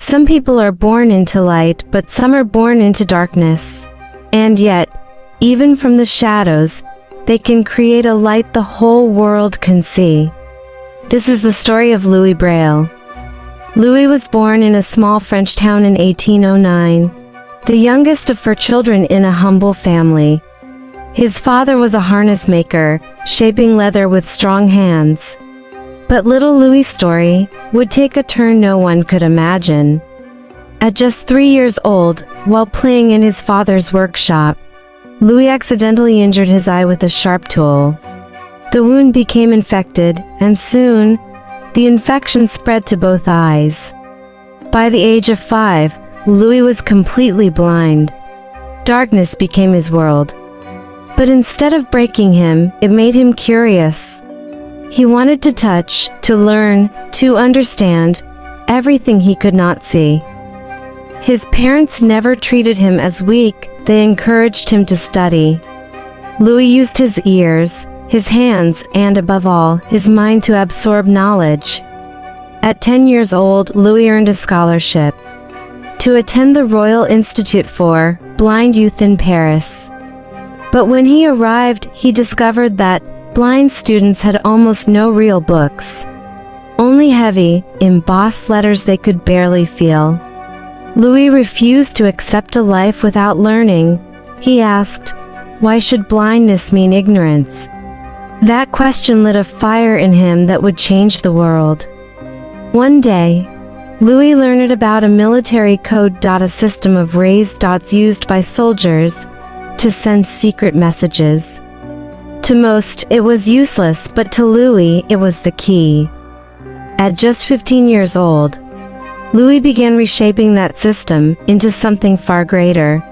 Some people are born into light, but some are born into darkness. And yet, even from the shadows, they can create a light the whole world can see. This is the story of Louis Braille. Louis was born in a small French town in 1809, the youngest of 4 children in a humble family. His father was a harness maker, shaping leather with strong hands. But little Louis' story would take a turn no one could imagine. At just 3 years old, while playing in his father's workshop, Louis accidentally injured his eye with a sharp tool. The wound became infected, and soon, the infection spread to both eyes. By the age of 5, Louis was completely blind. Darkness became his world. But instead of breaking him, it made him curious. He wanted to touch, to learn, to understand everything he could not see. His parents never treated him as weak, they encouraged him to study. Louis used his ears, his hands, and above all, his mind to absorb knowledge. At 10 years old, Louis earned a scholarship to attend the Royal Institute for Blind Youth in Paris. But when he arrived, he discovered that blind students had almost no real books, only heavy, embossed letters they could barely feel. Louis refused to accept a life without learning. He asked, why should blindness mean ignorance? That question lit a fire in him that would change the world. One day, Louis learned about a military code, a system of raised dots used by soldiers to send secret messages. To most, it was useless, but to Louis, it was the key. At just 15 years old, Louis began reshaping that system into something far greater.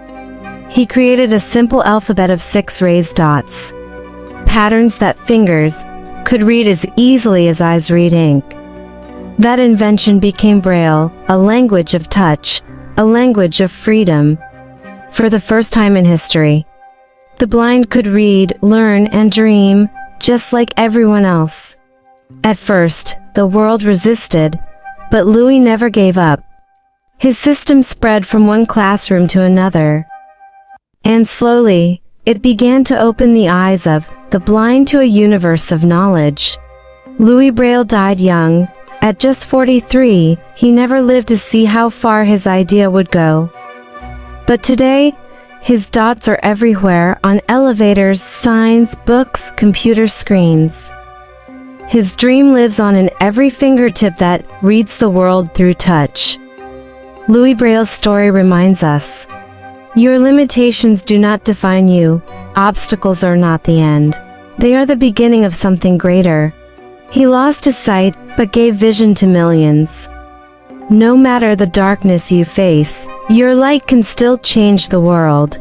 He created a simple alphabet of 6 raised dots, patterns that fingers could read as easily as eyes read ink. That invention became Braille, a language of touch, a language of freedom. For the first time in history, the blind could read, learn, and dream, just like everyone else. At first, the world resisted, but Louis never gave up. His system spread from one classroom to another. And slowly, it began to open the eyes of the blind to a universe of knowledge. Louis Braille died young. At just 43, he never lived to see how far his idea would go. But today, his dots are everywhere, on elevators, signs, books, computer screens. His dream lives on in every fingertip that reads the world through touch. Louis Braille's story reminds us, your limitations do not define you. Obstacles are not the end. They are the beginning of something greater. He lost his sight, but gave vision to millions. No matter the darkness you face, your light can still change the world.